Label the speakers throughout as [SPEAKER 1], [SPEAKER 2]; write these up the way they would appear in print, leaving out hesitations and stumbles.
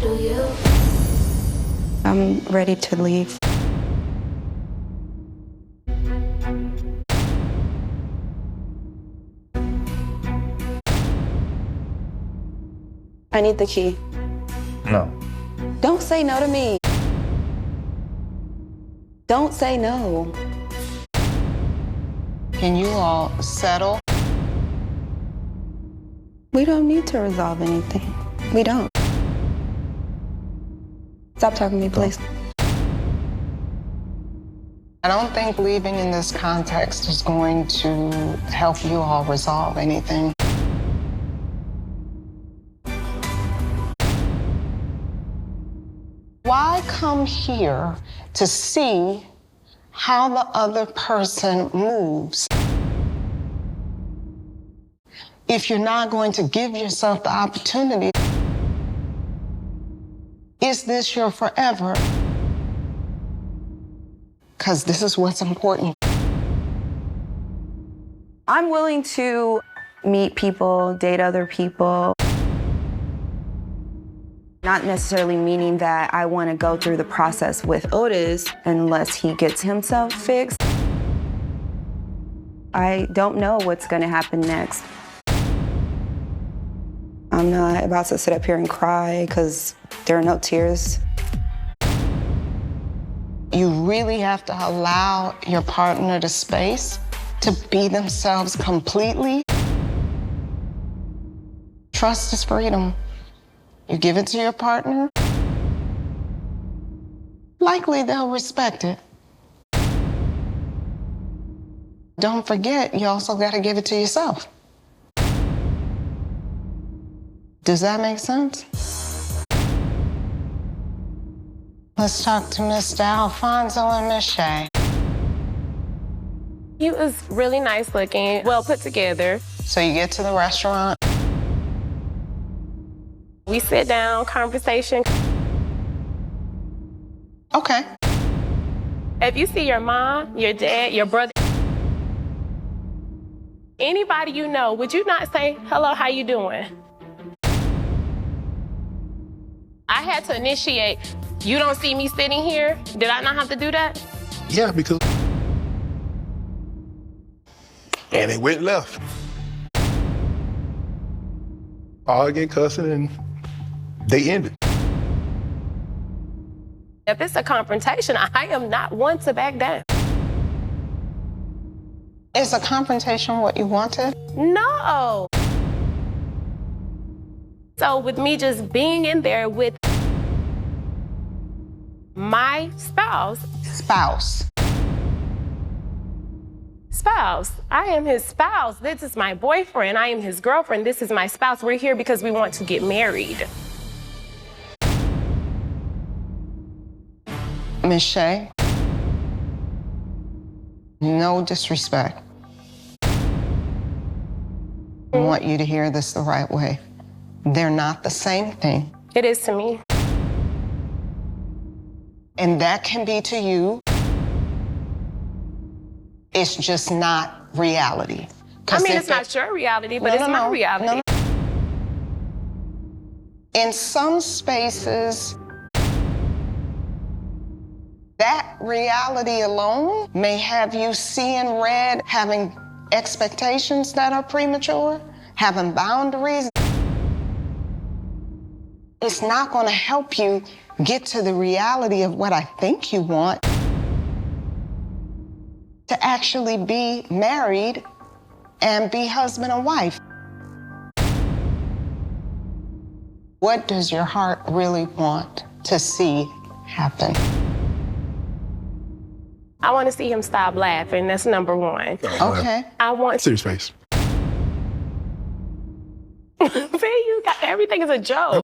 [SPEAKER 1] do you?
[SPEAKER 2] I'm ready to leave. I need the key.
[SPEAKER 3] No.
[SPEAKER 2] Don't say no to me. Don't say no.
[SPEAKER 4] Can you all settle?
[SPEAKER 2] We don't need to resolve anything. We don't. Stop talking to me, please.
[SPEAKER 4] I don't think leaving in this context is going to help you all resolve anything. Why come here to see how the other person moves if you're not going to give yourself the opportunity? Is this your forever? Because this is what's important.
[SPEAKER 2] I'm willing to meet people, date other people. Not necessarily meaning that I want to go through the process with Otis unless he gets himself fixed. I don't know what's going to happen next. I'm not about to sit up here and cry because there are no tears.
[SPEAKER 4] You really have to allow your partner the space to be themselves completely. Trust is freedom. You give it to your partner, likely they'll respect it. Don't forget, you also got to give it to yourself. Does that make sense? Let's talk to Mr. Alfonso and Miss Shay.
[SPEAKER 5] He was really nice looking, well put together.
[SPEAKER 4] So you get to the restaurant.
[SPEAKER 5] We sit down, conversation.
[SPEAKER 4] Okay.
[SPEAKER 5] If you see your mom, your dad, your brother, anybody you know, would you not say, hello, how you doing? I had to initiate, you don't see me sitting here? Did I not have to do that?
[SPEAKER 3] Yeah, because... And they went left. Arguing, cussing, and they ended.
[SPEAKER 5] If it's a confrontation, I am not one to back down.
[SPEAKER 4] Is a confrontation what you wanted?
[SPEAKER 5] No. So with me just being in there with my spouse. Spouse. I am his spouse. This is my boyfriend. I am his girlfriend. This is my spouse. We're here because we want to get married.
[SPEAKER 4] Miss Shay, no disrespect. I want you to hear this the right way. They're not the same thing.
[SPEAKER 5] It is to me.
[SPEAKER 4] And that can be to you. It's just not reality.
[SPEAKER 5] I mean, it's not your reality, but it's my reality.
[SPEAKER 4] No. In some spaces, that reality alone may have you seeing red, having expectations that are premature, having boundaries. It's not going to help you get to the reality of what I think you want, to actually be married and be husband and wife. What does your heart really want to see happen?
[SPEAKER 5] I want to see him stop laughing. That's number one.
[SPEAKER 4] Okay.
[SPEAKER 5] I want...
[SPEAKER 3] Serious face.
[SPEAKER 5] See, you got... Everything is a joke.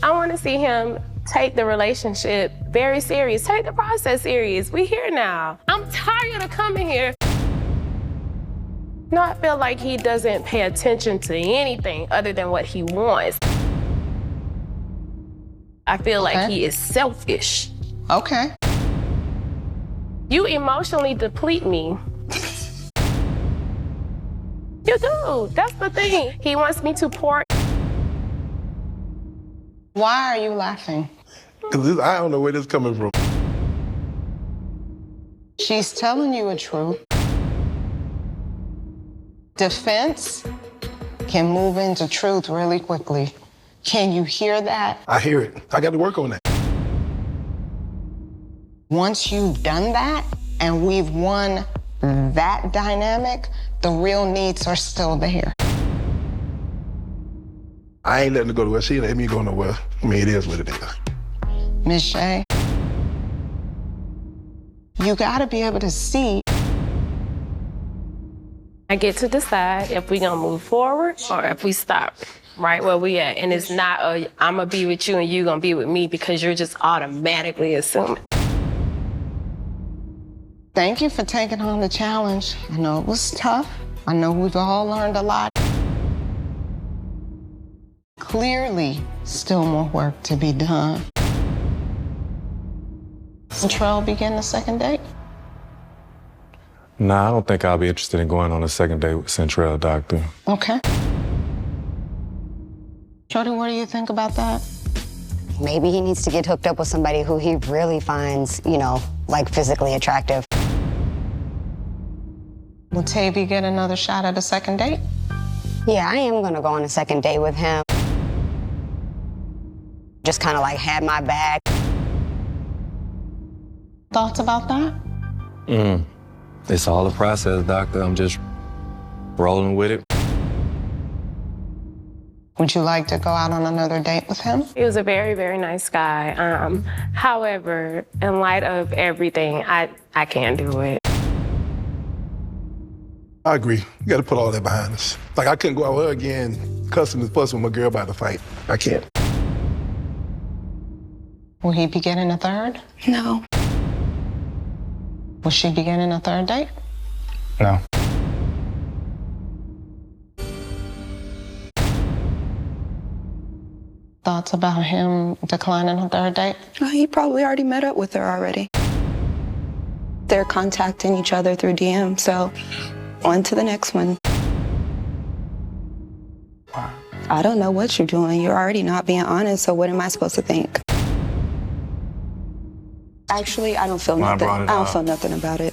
[SPEAKER 5] I want to see him take the relationship very serious. Take the process serious. We here now. I'm tired of coming here. No, I feel like he doesn't pay attention to anything other than what he wants. I feel like he is selfish.
[SPEAKER 4] Okay.
[SPEAKER 5] You emotionally deplete me. You do. That's the thing. He wants me to pour
[SPEAKER 4] Why are you laughing?
[SPEAKER 3] Because I don't know where this is coming from.
[SPEAKER 4] She's telling you a truth. Defense can move into truth really quickly. Can you hear that?
[SPEAKER 3] I hear it. I got to work on that.
[SPEAKER 4] Once you've done that and we've won that dynamic, the real needs are still there.
[SPEAKER 3] I ain't letting her go nowhere. She ain't letting me go nowhere. I mean, it is what it is.
[SPEAKER 4] Miss Shay, you gotta be able to see.
[SPEAKER 5] I get to decide if we're gonna move forward or if we stop right where we at. And it's not I'm gonna be with you and you gonna be with me because you're just automatically assuming.
[SPEAKER 4] Thank you for taking on the challenge. I know it was tough. I know we've all learned a lot. Clearly, still more work to be done. Centrell begin the second date?
[SPEAKER 1] Nah, I don't think I'll be interested in going on a second date with Centrell, Doctor.
[SPEAKER 4] Okay. Jody, what do you think about that?
[SPEAKER 6] Maybe he needs to get hooked up with somebody who he really finds, you know, like physically attractive.
[SPEAKER 4] Will Tavy get another shot at a second date?
[SPEAKER 6] Yeah, I am gonna go on a second date with him. Just kind of like had my back.
[SPEAKER 4] Thoughts about that?
[SPEAKER 1] It's all a process, Doctor. I'm just rolling with it.
[SPEAKER 4] Would you like to go out on another date with him?
[SPEAKER 5] He was a very, very nice guy. However, in light of everything, I can't do it.
[SPEAKER 3] I agree. You got to put all that behind us. Like, I couldn't go out with her again, cussing and fussing with my girl about the fight. I can't.
[SPEAKER 4] Will he be getting a third?
[SPEAKER 2] No.
[SPEAKER 4] Will she be getting a third date?
[SPEAKER 3] No.
[SPEAKER 4] Thoughts about him declining a third date?
[SPEAKER 2] Well, he probably already met up with her already. They're contacting each other through DM, so on to the next one. I don't know what you're doing. You're already not being honest, so what am I supposed to think? Actually, I don't feel nothing. I don't feel nothing about it.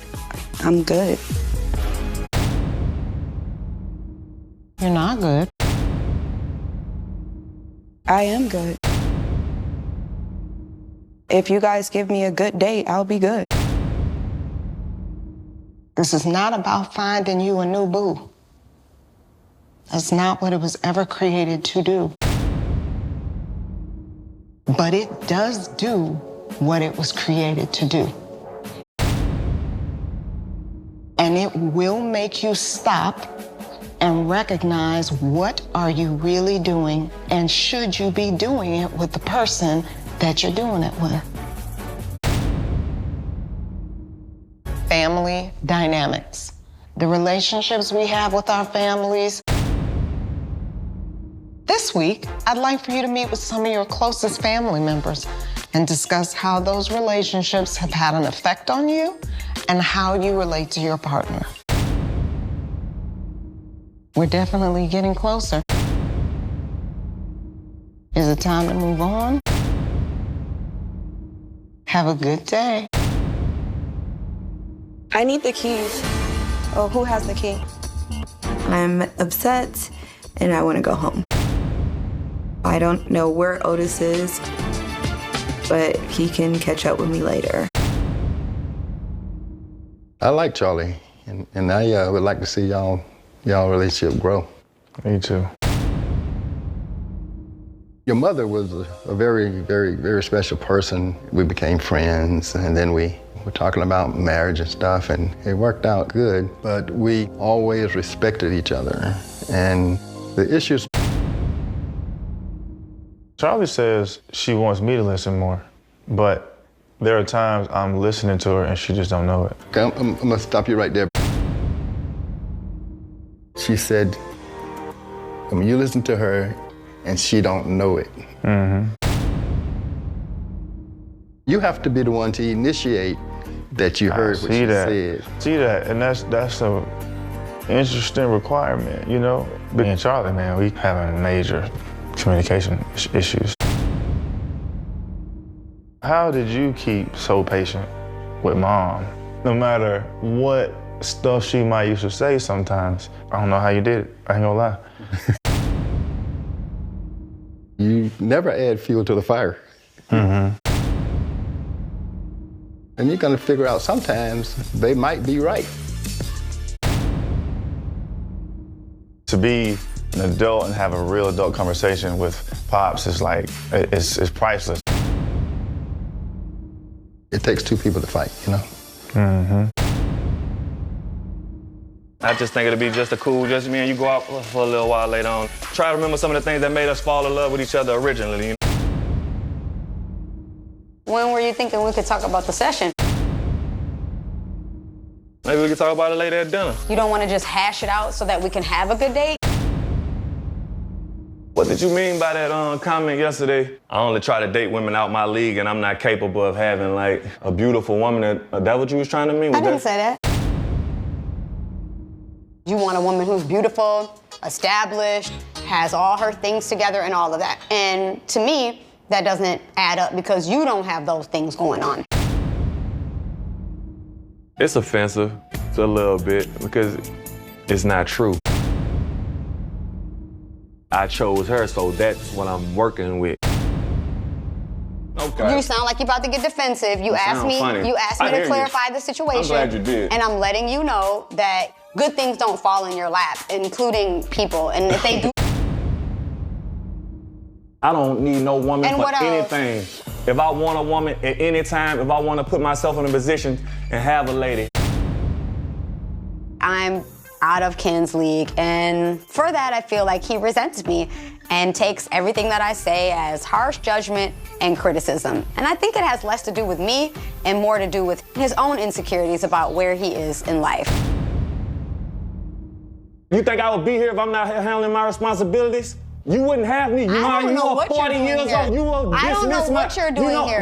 [SPEAKER 2] I'm good.
[SPEAKER 4] You're not good.
[SPEAKER 2] I am good. If you guys give me a good date, I'll be good.
[SPEAKER 4] This is not about finding you a new boo. That's not what it was ever created to do. But it does do what it was created to do. And it will make you stop and recognize what are you really doing and should you be doing it with the person that you're doing it with. Family dynamics. The relationships we have with our families. This week, I'd like for you to meet with some of your closest family members and discuss how those relationships have had an effect on you and how you relate to your partner. We're definitely getting closer. Is it time to move on? Have a good day.
[SPEAKER 2] I need the keys. Oh, who has the key? I'm upset and I want to go home. I don't know where Otis is, but he can catch up with me later.
[SPEAKER 7] I like Charlie, and I would like to see y'all relationship grow.
[SPEAKER 1] Me too.
[SPEAKER 7] Your mother was a very, very, very special person. We became friends, and then we were talking about marriage and stuff, and it worked out good, but we always respected each other. And the issues...
[SPEAKER 1] Charlie says she wants me to listen more, but there are times I'm listening to her and she just don't know it.
[SPEAKER 7] Okay, I'm gonna stop you right there. She said, you listen to her and she don't know it. You have to be the one to initiate that you heard what she said.
[SPEAKER 1] See that, and that's a interesting requirement, you know? Me and Charlie, man, we having major communication issues. How did you keep so patient with Mom? No matter what stuff she might used to say sometimes, I don't know how you did it. I ain't gonna lie.
[SPEAKER 7] You never add fuel to the fire.
[SPEAKER 1] Mm-hmm.
[SPEAKER 7] And you're gonna figure out sometimes they might be right.
[SPEAKER 1] To be an adult and have a real adult conversation with Pops is like, it's priceless.
[SPEAKER 7] It takes two people to fight, you know?
[SPEAKER 1] Mm-hmm.
[SPEAKER 8] I just think it'll be just just me and you go out for a little while later on. Try to remember some of the things that made us fall in love with each other originally. You know?
[SPEAKER 6] When were you thinking we could talk about the session?
[SPEAKER 8] Maybe we can talk about it later at dinner.
[SPEAKER 6] You don't want to just hash it out so that we can have a good date?
[SPEAKER 8] What did you mean by that comment yesterday? I only try to date women out my league and I'm not capable of having like a beautiful woman. That what you was trying to mean?
[SPEAKER 6] I didn't say that. You want a woman who's beautiful, established, has all her things together and all of that. And to me, that doesn't add up because you don't have those things going on.
[SPEAKER 8] It's offensive to a little bit because it's not true. I chose her, so that's what I'm working with. Okay.
[SPEAKER 6] You sound like you're about to get defensive. You asked me to clarify the situation.
[SPEAKER 8] I'm glad you did.
[SPEAKER 6] And I'm letting you know that good things don't fall in your lap, including people. And if they do,
[SPEAKER 8] I don't need no woman
[SPEAKER 6] and
[SPEAKER 8] for anything. If I want a woman at any time, if I want to put myself in a position and have a lady.
[SPEAKER 6] I'm out of Ken's league, and for that I feel like he resents me and takes everything that I say as harsh judgment and criticism. And I think it has less to do with me and more to do with his own insecurities about where he is in life.
[SPEAKER 8] You think I would be here if I'm not handling my responsibilities? You wouldn't have me. You
[SPEAKER 6] I don't know
[SPEAKER 8] are
[SPEAKER 6] what
[SPEAKER 8] 40
[SPEAKER 6] you're doing
[SPEAKER 8] years
[SPEAKER 6] here.
[SPEAKER 8] old. You will
[SPEAKER 6] I don't know
[SPEAKER 8] dismiss
[SPEAKER 6] what you're doing here.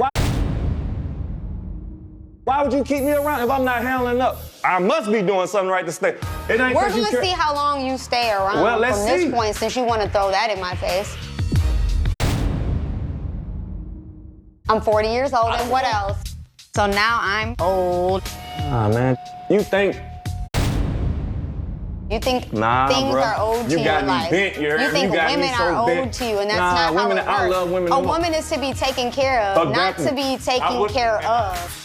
[SPEAKER 8] Why would you keep me around if I'm not handling up? I must be doing something right to stay. It ain't
[SPEAKER 6] We're
[SPEAKER 8] 'cause you
[SPEAKER 6] gonna see how long you stay around
[SPEAKER 8] Well, let's
[SPEAKER 6] from
[SPEAKER 8] see.
[SPEAKER 6] this point, since you want to throw that in my face. I'm 40 years old, and what else? So now I'm old.
[SPEAKER 8] Ah, man. You think
[SPEAKER 6] things
[SPEAKER 8] bruh.
[SPEAKER 6] are owed to
[SPEAKER 8] You
[SPEAKER 6] you
[SPEAKER 8] got
[SPEAKER 6] in
[SPEAKER 8] me
[SPEAKER 6] life.
[SPEAKER 8] bent, you heard me?
[SPEAKER 6] think
[SPEAKER 8] You got me
[SPEAKER 6] women
[SPEAKER 8] so
[SPEAKER 6] are
[SPEAKER 8] bent.
[SPEAKER 6] owed to you, and that's
[SPEAKER 8] Nah,
[SPEAKER 6] not how
[SPEAKER 8] women,
[SPEAKER 6] it works.
[SPEAKER 8] I love women
[SPEAKER 6] A
[SPEAKER 8] more.
[SPEAKER 6] woman is to be taken care of, not to be taken care of.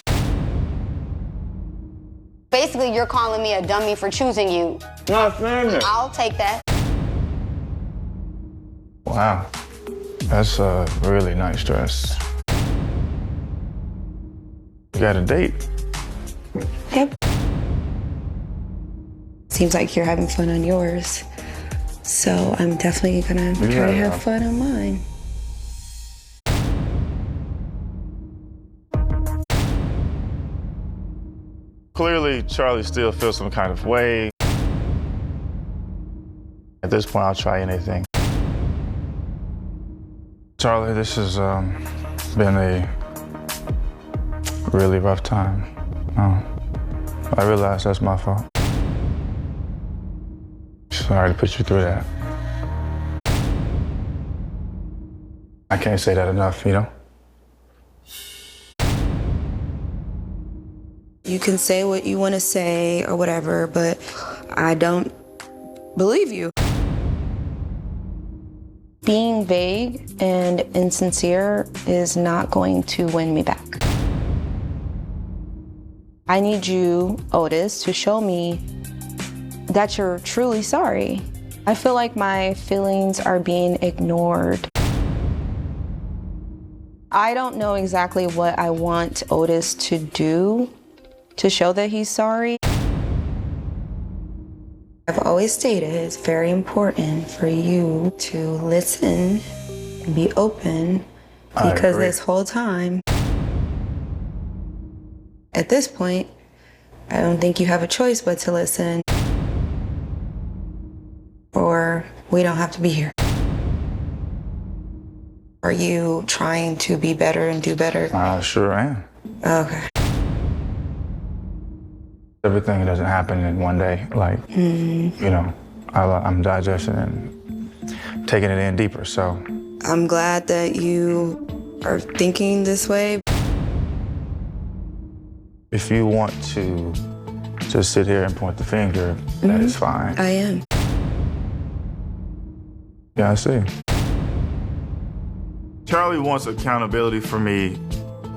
[SPEAKER 6] Basically, you're calling me a dummy for choosing you.
[SPEAKER 8] Not saying that.
[SPEAKER 6] I'll take that.
[SPEAKER 1] Wow, that's a really nice dress. You got a date?
[SPEAKER 2] Yep. Seems like you're having fun on yours. So I'm definitely gonna try to have fun on mine.
[SPEAKER 1] Clearly, Charlie still feels some kind of way. At this point, I'll try anything. Charlie, this has been a really rough time. I realize that's my fault. Sorry to put you through that. I can't say that enough, you know?
[SPEAKER 2] You can say what you want to say or whatever, but I don't believe you. Being vague and insincere is not going to win me back. I need you, Otis, to show me that you're truly sorry. I feel like my feelings are being ignored. I don't know exactly what I want Otis to do to show that he's sorry. I've always stated it's very important for you to listen and be open, because this whole time, at this point, I don't think you have a choice but to listen, or we don't have to be here. Are you trying to be better and do better?
[SPEAKER 1] I sure am.
[SPEAKER 2] Okay.
[SPEAKER 1] Everything doesn't happen in one day. Like, you know, I'm digesting and taking it in deeper, so.
[SPEAKER 2] I'm glad that you are thinking this way.
[SPEAKER 1] If you want to just sit here and point the finger, that is fine.
[SPEAKER 2] I am.
[SPEAKER 1] Yeah, I see. Charlie wants accountability for me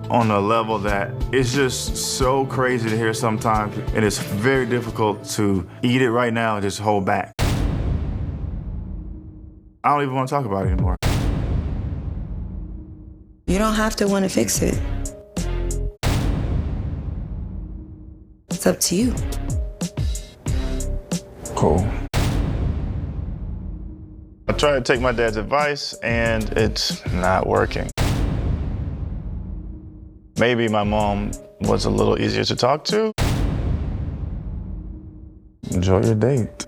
[SPEAKER 1] on a level that it's just so crazy to hear sometimes, and it's very difficult to eat it right now and just hold back. I don't even want to talk about it anymore.
[SPEAKER 2] You don't have to want to fix it. It's up to you.
[SPEAKER 1] Cool. I tried to take my dad's advice, and it's not working. Maybe my mom was a little easier to talk to. Enjoy your date.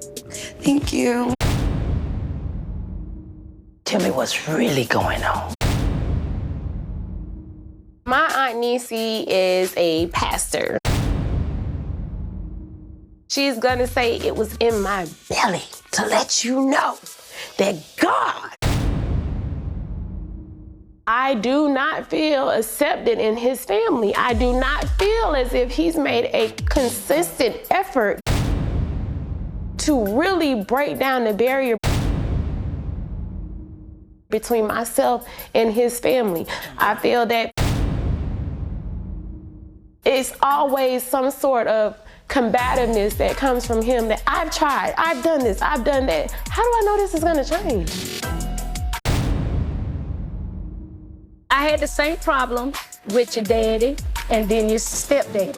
[SPEAKER 2] Thank you.
[SPEAKER 9] Tell me what's really going on.
[SPEAKER 5] My Aunt Niecy is a pastor. She's gonna say it was in my belly to let you know that God. I do not feel accepted in his family. I do not feel as if he's made a consistent effort to really break down the barrier between myself and his family. I feel that it's always some sort of combativeness that comes from him, that I've tried, I've done this, I've done that. How do I know this is gonna change?
[SPEAKER 9] I had the same problem with your daddy and then your stepdaddy.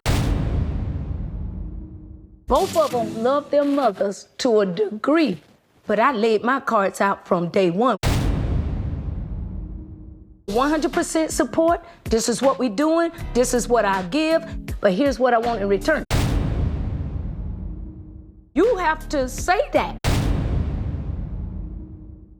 [SPEAKER 9] Both of them loved their mothers to a degree, but I laid my cards out from day one. 100% support, this is what we're doing, this is what I give, but here's what I want in return. You have to say that.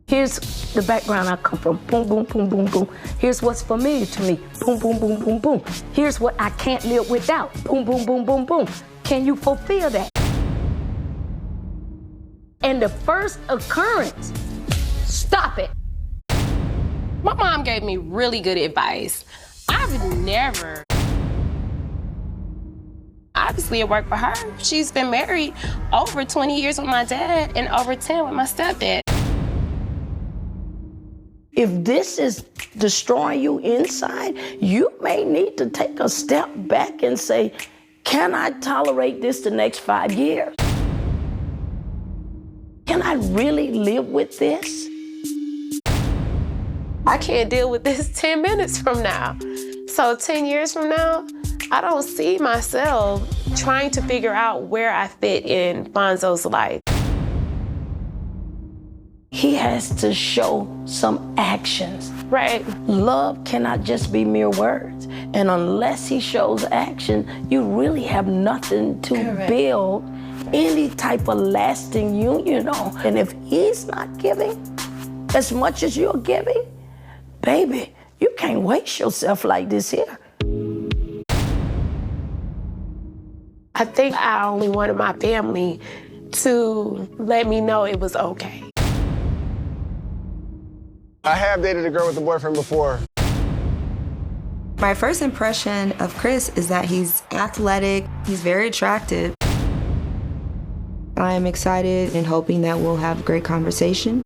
[SPEAKER 9] Here's the background I come from. Boom, boom, boom, boom, boom. Here's what's familiar to me. Boom, boom, boom, boom, boom. Here's what I can't live without. Boom, boom, boom, boom, boom. Can you fulfill that? And the first occurrence, stop it.
[SPEAKER 5] My mom gave me really good advice. I've never, obviously it worked for her. She's been married over 20 years with my dad and over 10 with my stepdad.
[SPEAKER 9] If this is destroying you inside, you may need to take a step back and say, can I tolerate this the next 5 years? Can I really live with this?
[SPEAKER 5] I can't deal with this 10 minutes from now. So 10 years from now, I don't see myself trying to figure out where I fit in Fonzo's life.
[SPEAKER 9] He has to show some actions.
[SPEAKER 5] Right.
[SPEAKER 9] Love cannot just be mere words. And unless he shows action, you really have nothing to build any type of lasting union on. And if he's not giving as much as you're giving, baby, you can't waste yourself like this here.
[SPEAKER 5] I think I only wanted my family to let me know it was okay.
[SPEAKER 10] I have dated a girl with a boyfriend before.
[SPEAKER 2] My first impression of Chris is that he's athletic, he's very attractive. I'm excited and hoping that we'll have a great conversation.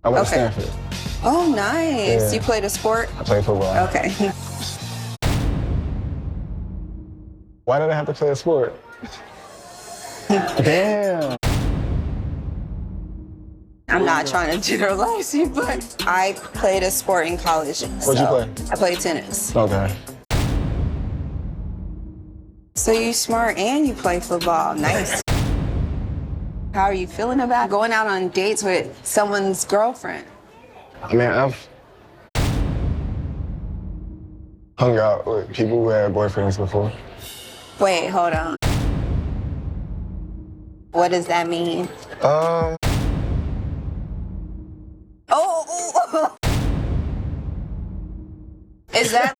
[SPEAKER 10] I went to Stanford.
[SPEAKER 2] Oh, nice.
[SPEAKER 10] Yeah.
[SPEAKER 2] You played a sport?
[SPEAKER 10] I played football.
[SPEAKER 2] Okay.
[SPEAKER 10] Why did I have to play a sport? Damn.
[SPEAKER 2] I'm not trying to generalize you, but I played a sport in college.
[SPEAKER 10] What'd you play?
[SPEAKER 2] I played tennis.
[SPEAKER 10] Okay.
[SPEAKER 2] So you smart and you play football. Nice. How are you feeling about going out on dates with someone's girlfriend?
[SPEAKER 10] I mean, I've hung out with people who had boyfriends before.
[SPEAKER 2] Wait, hold on. What does that mean? Oh. Is that?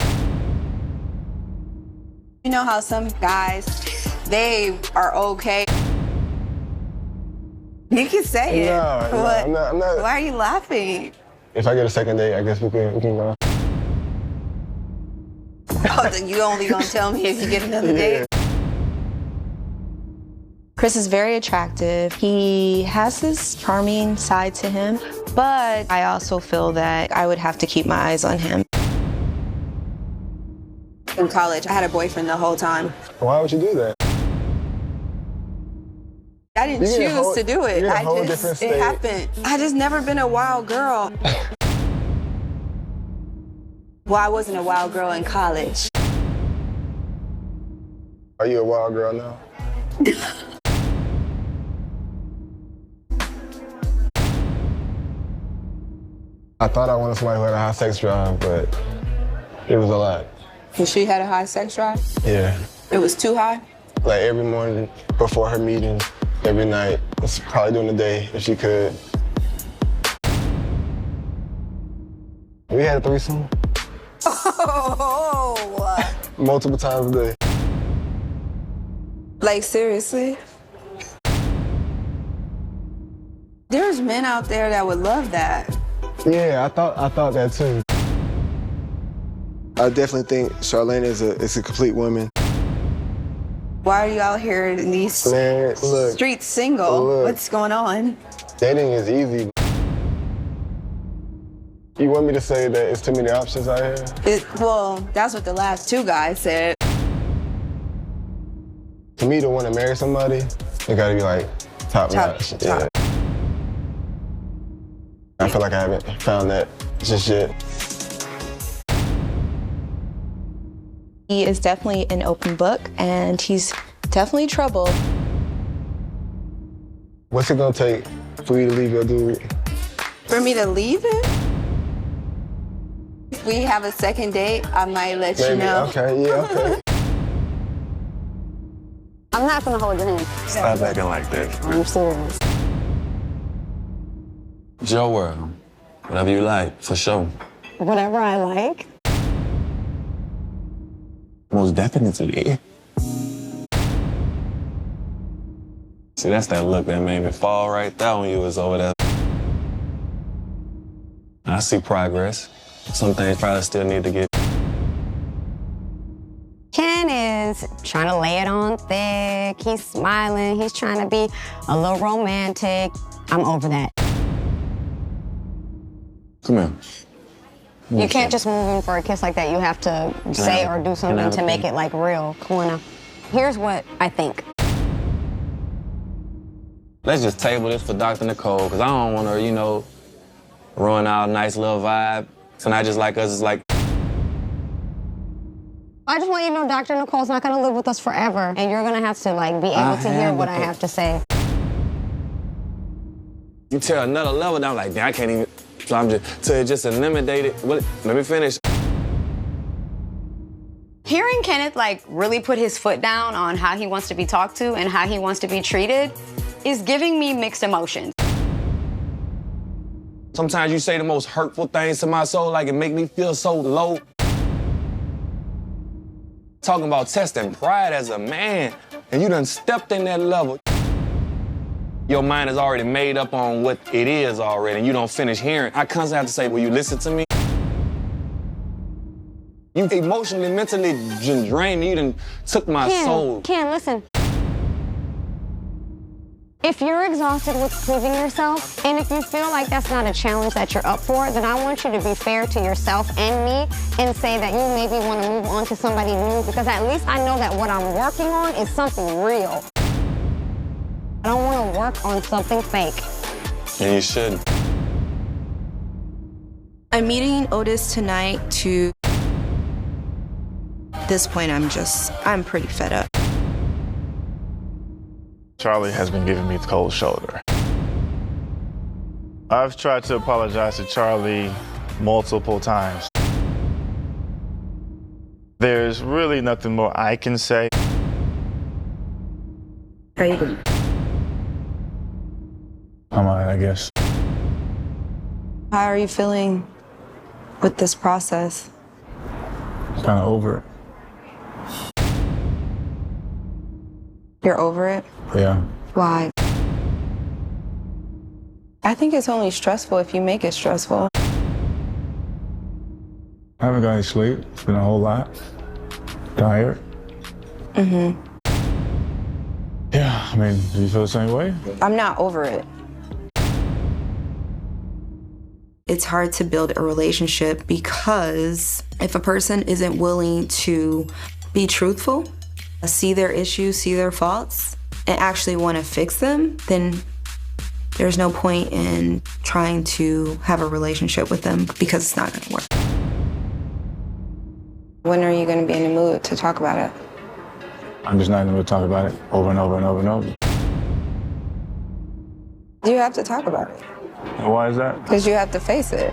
[SPEAKER 2] You know how some guys, they are okay. You can say it.
[SPEAKER 10] No, I'm not.
[SPEAKER 2] Why are you laughing?
[SPEAKER 10] If I get a second date, I guess we can go.
[SPEAKER 2] Oh, then you only gonna tell me if you get another date? Chris is very attractive. He has this charming side to him, but I also feel that I would have to keep my eyes on him. In college, I had a boyfriend the whole time.
[SPEAKER 10] Why would you do that?
[SPEAKER 2] I didn't choose to do it.
[SPEAKER 10] It
[SPEAKER 2] happened. I just never been a wild girl. Well, I wasn't a wild girl in college.
[SPEAKER 10] Are you a wild girl now? I thought I wanted somebody who had a high sex drive, but it was a lot.
[SPEAKER 2] And she had a high sex drive?
[SPEAKER 10] Yeah.
[SPEAKER 2] It was too high?
[SPEAKER 10] Like every morning before her meeting, every night, probably during the day if she could. We had a threesome.
[SPEAKER 2] Oh!
[SPEAKER 10] Multiple times a day.
[SPEAKER 2] Like, seriously? There's men out there that would love that.
[SPEAKER 10] Yeah, I thought that too. I definitely think Charlene is a complete woman.
[SPEAKER 2] Why are you out here in these streets single? What's going on?
[SPEAKER 10] Dating is easy. You want me to say that it's too many options out here?
[SPEAKER 2] Well, that's what the last two guys said.
[SPEAKER 10] For me to want to marry somebody, it gotta be like top notch. Yeah. I feel like I haven't found that just yet.
[SPEAKER 2] He is definitely an open book, and he's definitely trouble.
[SPEAKER 10] What's it gonna take for you to leave your dude?
[SPEAKER 2] For me to leave him? If we have a second date, I might let you know.
[SPEAKER 10] Okay, yeah, okay.
[SPEAKER 6] I'm not gonna hold your hand.
[SPEAKER 8] Stop acting like that.
[SPEAKER 6] I'm serious.
[SPEAKER 8] It's your world. Whatever you like, for sure.
[SPEAKER 6] Whatever I like.
[SPEAKER 8] Most definitely. See, that's that look that made me fall right there when you was over there. I see progress. Some things probably still need to get.
[SPEAKER 6] Ken is trying to lay it on thick. He's smiling. He's trying to be a little romantic. I'm over that.
[SPEAKER 8] Come here.
[SPEAKER 6] You can't just move in for a kiss like that. You have to say or do something to make it like real. Come on now. Here's what I think.
[SPEAKER 8] Let's just table this for Dr. Nicole, because I don't want her, you know, ruin our nice little vibe. So not just like us, it's like.
[SPEAKER 6] I just want you to know Dr. Nicole's not gonna live with us forever. And you're gonna have to like be able to hear what I have to say.
[SPEAKER 8] You tell another level down, like, damn, I can't even. So I'm just eliminate it. Let me finish.
[SPEAKER 6] Hearing Kenneth like really put his foot down on how he wants to be talked to and how he wants to be treated is giving me mixed emotions.
[SPEAKER 8] Sometimes you say the most hurtful things to my soul, like it make me feel so low. Talking about testing pride as a man, and you done stepped in that level. Your mind is already made up on what it is already, and you don't finish hearing. I constantly have to say, will you listen to me? You emotionally, mentally drained me. You done took my soul.
[SPEAKER 6] Ken, listen. If you're exhausted with proving yourself, and if you feel like that's not a challenge that you're up for, then I want you to be fair to yourself and me and say that you maybe want to move on to somebody new, because at least I know that what I'm working on is something real. I don't want to work on something fake.
[SPEAKER 8] And you shouldn't.
[SPEAKER 2] I'm meeting Otis tonight. To this point, I'm pretty fed up.
[SPEAKER 1] Charlie has been giving me the cold shoulder. I've tried to apologize to Charlie multiple times. There's really nothing more I can say.
[SPEAKER 2] How you doing?
[SPEAKER 1] I'm all right, I guess.
[SPEAKER 2] How are you feeling with this process?
[SPEAKER 1] Kind of over it.
[SPEAKER 2] You're over it?
[SPEAKER 1] Yeah.
[SPEAKER 2] Why? I think it's only stressful if you make it stressful.
[SPEAKER 1] I haven't got any sleep. It's been a whole lot. Tired?
[SPEAKER 2] Mm-hmm.
[SPEAKER 1] Yeah, I mean, do you feel the same way?
[SPEAKER 2] I'm not over it. It's hard to build a relationship because if a person isn't willing to be truthful, see their issues, see their faults, and actually want to fix them, then there's no point in trying to have a relationship with them because it's not going to work. When are you going to be in the mood to talk about it?
[SPEAKER 1] I'm just not in the mood to talk about it over and over and over and over.
[SPEAKER 2] You have to talk about it.
[SPEAKER 1] And why is that?
[SPEAKER 2] Because you have to face it.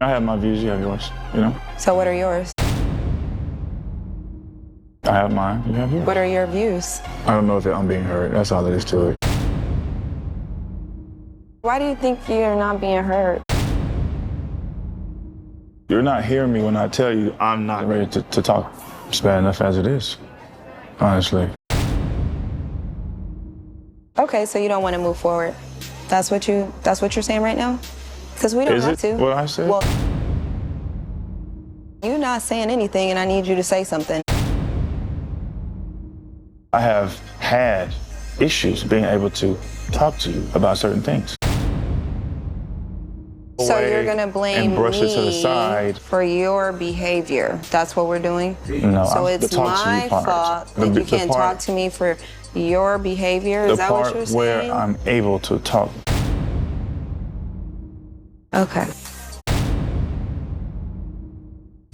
[SPEAKER 1] I have my views, you have yours, you know?
[SPEAKER 2] So what are yours?
[SPEAKER 1] I have mine, you have yours.
[SPEAKER 2] What are your views?
[SPEAKER 1] I don't know if I'm being heard. That's all there is to it.
[SPEAKER 2] Why do you think you're not being heard?
[SPEAKER 1] You're not hearing me when I tell you I'm not ready to talk. It's bad enough as it is, honestly.
[SPEAKER 2] Okay, so you don't want to move forward. That's what you're saying right now? Because we don't have to.
[SPEAKER 1] Is it what I said?
[SPEAKER 2] Well, you're not saying anything and I need you to say something.
[SPEAKER 1] I have had issues being able to talk to you about certain things.
[SPEAKER 2] So you're gonna blame
[SPEAKER 1] and brush
[SPEAKER 2] me
[SPEAKER 1] it to the side
[SPEAKER 2] for your behavior. That's what we're doing?
[SPEAKER 1] No,
[SPEAKER 2] so it's my fault that you can't talk to me for your behavior? Is that what you're saying?
[SPEAKER 1] The part where I'm able to talk.
[SPEAKER 2] Okay.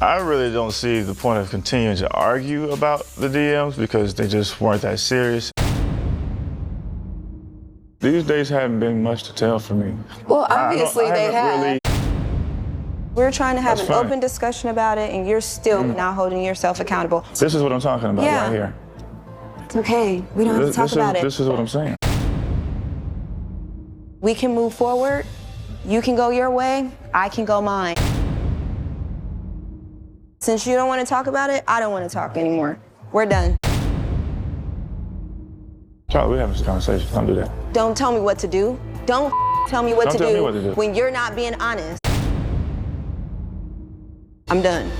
[SPEAKER 1] I really don't see the point of continuing to argue about the DMs because they just weren't that serious. These days haven't been much to tell for me.
[SPEAKER 2] Well, obviously they have.
[SPEAKER 1] Really...
[SPEAKER 2] We're trying to have
[SPEAKER 1] That's
[SPEAKER 2] an
[SPEAKER 1] fine.
[SPEAKER 2] open discussion about it, and you're still not holding yourself accountable.
[SPEAKER 1] This is what I'm talking about right here.
[SPEAKER 2] It's okay. We don't have to talk about it.
[SPEAKER 1] This is what I'm saying.
[SPEAKER 2] We can move forward. You can go your way. I can go mine. Since you don't want to talk about it, I don't want to talk anymore. We're done.
[SPEAKER 1] Charlie, we're having this conversation. Don't do that.
[SPEAKER 2] Don't tell me what to do. Don't tell me what to do
[SPEAKER 1] what to do
[SPEAKER 2] when you're not being honest. I'm done.